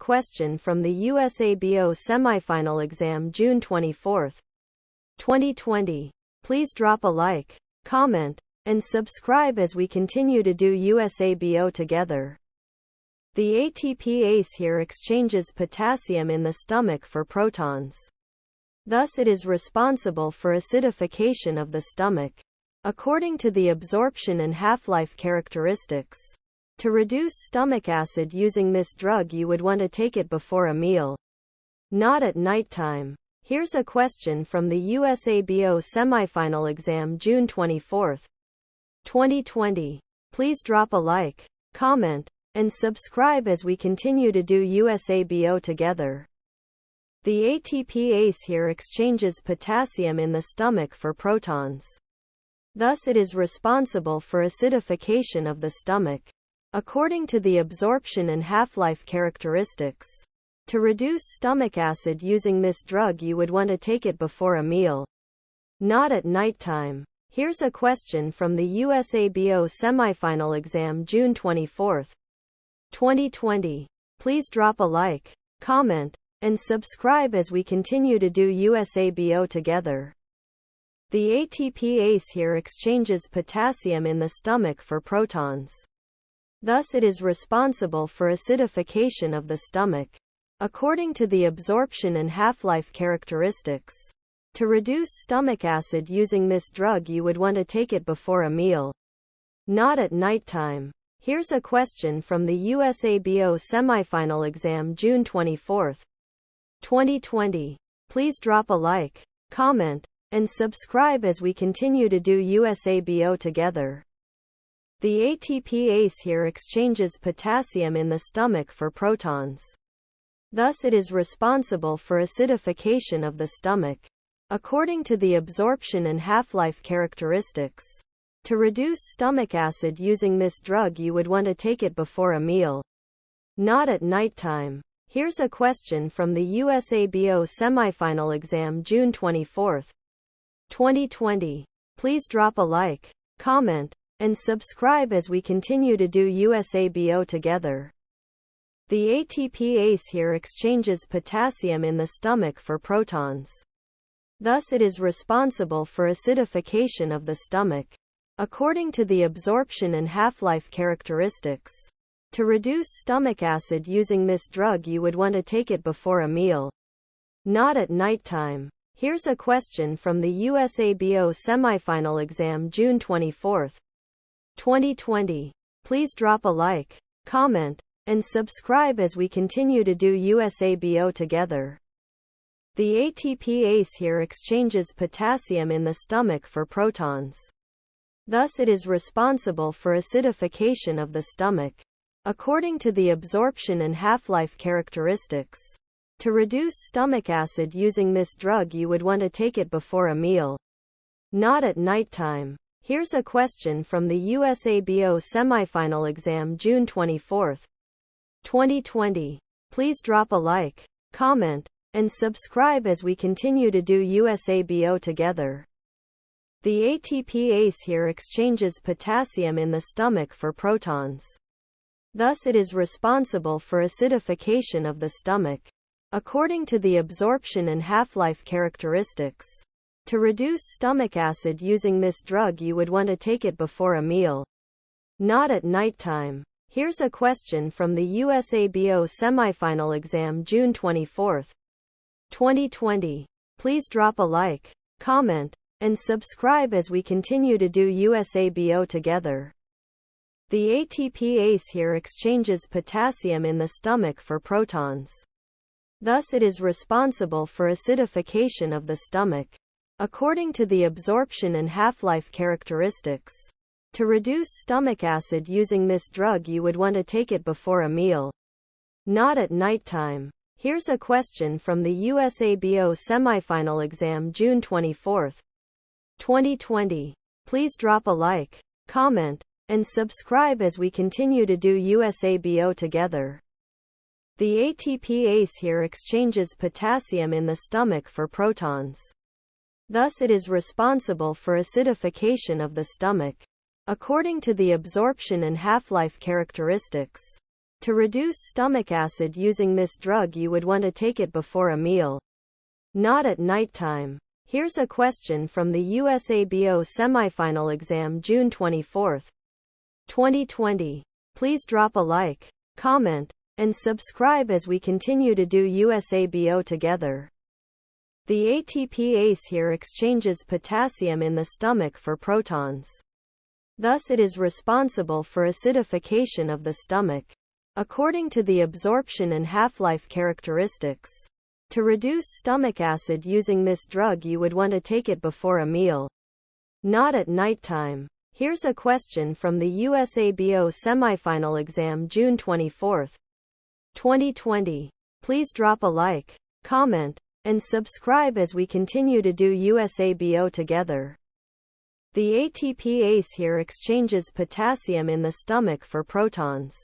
question from the USABO Semifinal exam June 24, 2020. Please drop a like, comment, and subscribe as we continue to do USABO together. The ATPase here exchanges potassium in the stomach for protons. Thus it is responsible for acidification of the stomach. According to the absorption and half-life characteristics, to reduce stomach acid using this drug you would want to take it before a meal, not at nighttime. Here's a question from the USABO Semifinal exam June 24, 2020. Please drop a like, comment, and subscribe as we continue to do USABO together. The ATPase here exchanges potassium in the stomach for protons. Thus it is responsible for acidification of the stomach. According to the absorption and half-life characteristics, to reduce stomach acid using this drug you would want to take it before a meal, not at nighttime. Here's a question from the USABO Semifinal exam June 24, 2020. Please drop a like, comment, and subscribe as we continue to do USABO together. The ATPase here exchanges potassium in the stomach for protons. Thus it is responsible for acidification of the stomach. According to the absorption and half-life characteristics, to reduce stomach acid using this drug you would want to take it before a meal, not at nighttime. Here's a question from the USABO Semifinal exam June 24, 2020. Please drop a like, comment, and subscribe as we continue to do USABO together. The ATPase here exchanges potassium in the stomach for protons. Thus it is responsible for acidification of the stomach. According to the absorption and half-life characteristics, to reduce stomach acid using this drug you would want to take it before a meal, not at nighttime. Here's a question from the USABO Semifinal exam June 24, 2020. Please drop a like, comment, and subscribe as we continue to do USABO together. The ATPase here exchanges potassium in the stomach for protons. Thus it is responsible for acidification of the stomach. According to the absorption and half-life characteristics, to reduce stomach acid using this drug you would want to take it before a meal, not at nighttime. Here's a question from the USABO Semifinal exam June 24, 2020. Please drop a like, comment, and subscribe as we continue to do USABO together. The ATPase here exchanges potassium in the stomach for protons. Thus it is responsible for acidification of the stomach. According to the absorption and half-life characteristics, to reduce stomach acid using this drug you would want to take it before a meal, not at nighttime. Here's a question from the USABO Semifinal exam June 24, 2020. Please drop a like, comment, and subscribe as we continue to do USABO together. The ATPase here exchanges potassium in the stomach for protons. Thus it is responsible for acidification of the stomach. According to the absorption and half-life characteristics, to reduce stomach acid using this drug you would want to take it before a meal, not at nighttime. Here's a question from the USABO Semifinal exam June 24, 2020. Please drop a like, comment, and subscribe as we continue to do USABO together. The ATPase here exchanges potassium in the stomach for protons. Thus it is responsible for acidification of the stomach. According to the absorption and half-life characteristics, to reduce stomach acid using this drug you would want to take it before a meal, not at nighttime. Here's a question from the USABO Semifinal exam June 24, 2020. Please drop a like, comment, and subscribe as we continue to do USABO together. The ATPase here exchanges potassium in the stomach for protons. Thus it is responsible for acidification of the stomach. According to the absorption and half-life characteristics, To reduce stomach acid using this drug, you would want to take it before a meal, not at nighttime. Here's a question from the USABO Semifinal exam June 24, 2020. Please drop a like, comment, and subscribe as we continue to do USABO together. The ATPase here exchanges potassium in the stomach for protons. Thus it is responsible for acidification of the stomach. According to the absorption and half-life characteristics, to reduce stomach acid using this drug, you would want to take it before a meal, not at nighttime. Here's a question from the USABO Semifinal exam June 24, 2020. Please drop a like, comment, and subscribe as we continue to do USABO together. The ATPase here exchanges potassium in the stomach for protons.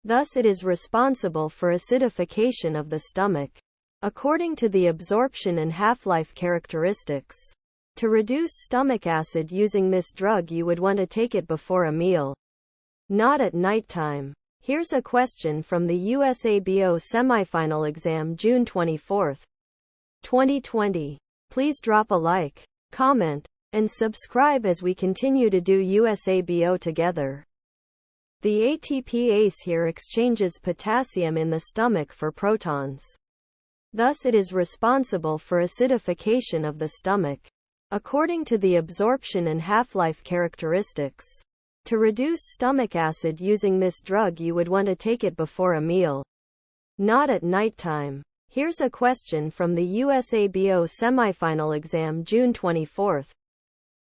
Thus it is responsible for acidification of the stomach. According to the absorption and half-life characteristics, to reduce stomach acid using this drug, you would want to take it before a meal, not at nighttime. Here's a question from the USABO Semifinal exam June 24, 2020. Please drop a like, comment, and subscribe as we continue to do USABO together. The ATPase here exchanges potassium in the stomach for protons. Thus it is responsible for acidification of the stomach. According to the absorption and half-life characteristics, to reduce stomach acid using this drug, you would want to take it before a meal, not at nighttime. Here's a question from the USABO Semifinal exam June 24,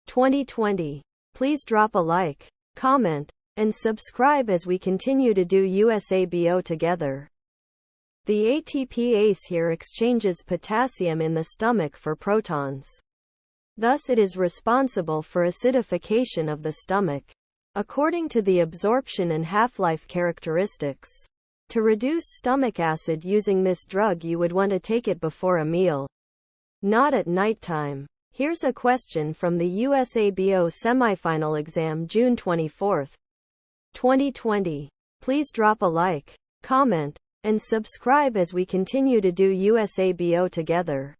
2020. Please drop a like, comment, and subscribe as we continue to do USABO together. The ATPase here exchanges potassium in the stomach for protons. Thus it is responsible for acidification of the stomach. According to the absorption and half-life characteristics, to reduce stomach acid using this drug, you would want to take it before a meal, not at nighttime. Here's a question from the USABO Semifinal exam June 24, 2020. Please drop a like, comment, and subscribe as we continue to do USABO together.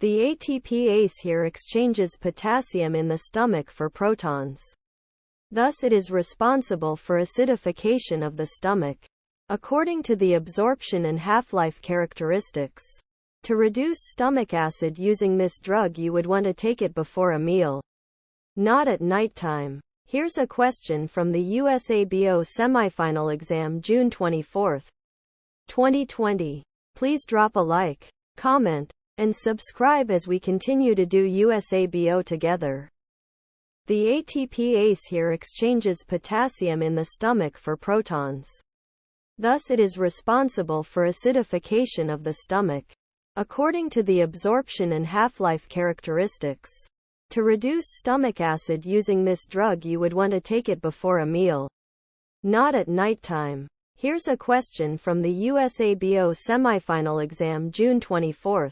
The ATPase here exchanges potassium in the stomach for protons. Thus it is responsible for acidification of the stomach. According to the absorption and half-life characteristics, to reduce stomach acid using this drug, you would want to take it before a meal, not at nighttime. Here's a question from the USABO Semifinal exam June 24, 2020. Please drop a like, comment, and subscribe as we continue to do USABO together. The ATPase here exchanges potassium in the stomach for protons. Thus it is responsible for acidification of the stomach. According to the absorption and half-life characteristics, to reduce stomach acid using this drug, you would want to take it before a meal, not at nighttime. Here's a question from the USABO Semifinal exam June 24,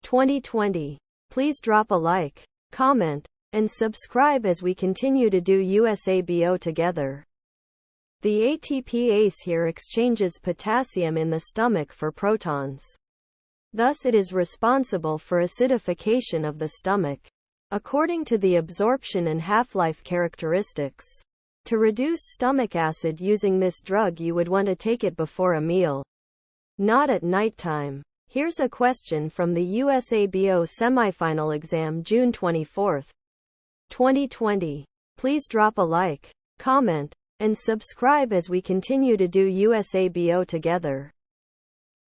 2020. Please drop a like, comment, and subscribe as we continue to do USABO together. The ATPase here exchanges potassium in the stomach for protons. Thus it is responsible for acidification of the stomach. According to the absorption and half-life characteristics, to reduce stomach acid using this drug, you would want to take it before a meal, not at nighttime. Here's a question from the USABO Semifinal exam June 24, 2020. Please drop a like, comment, and subscribe as we continue to do USABO together.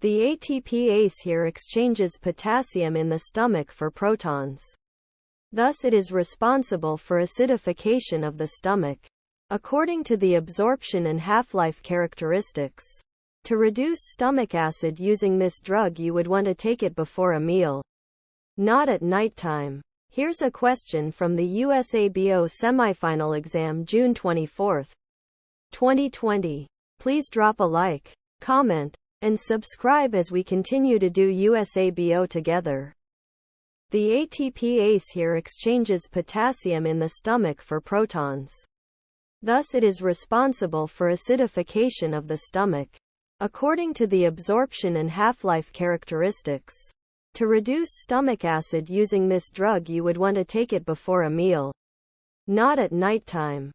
The ATPase here exchanges potassium in the stomach for protons. Thus it is responsible for acidification of the stomach. According to the absorption and half-life characteristics, to reduce stomach acid using this drug, you would want to take it before a meal, not at nighttime. Here's a question from the USABO Semifinal exam June 24, 2020. Please drop a like, comment, and subscribe as we continue to do USABO together. The ATPase here exchanges potassium in the stomach for protons. Thus it is responsible for acidification of the stomach. According to the absorption and half-life characteristics, to reduce stomach acid using this drug you would want to take it before a meal, not at nighttime.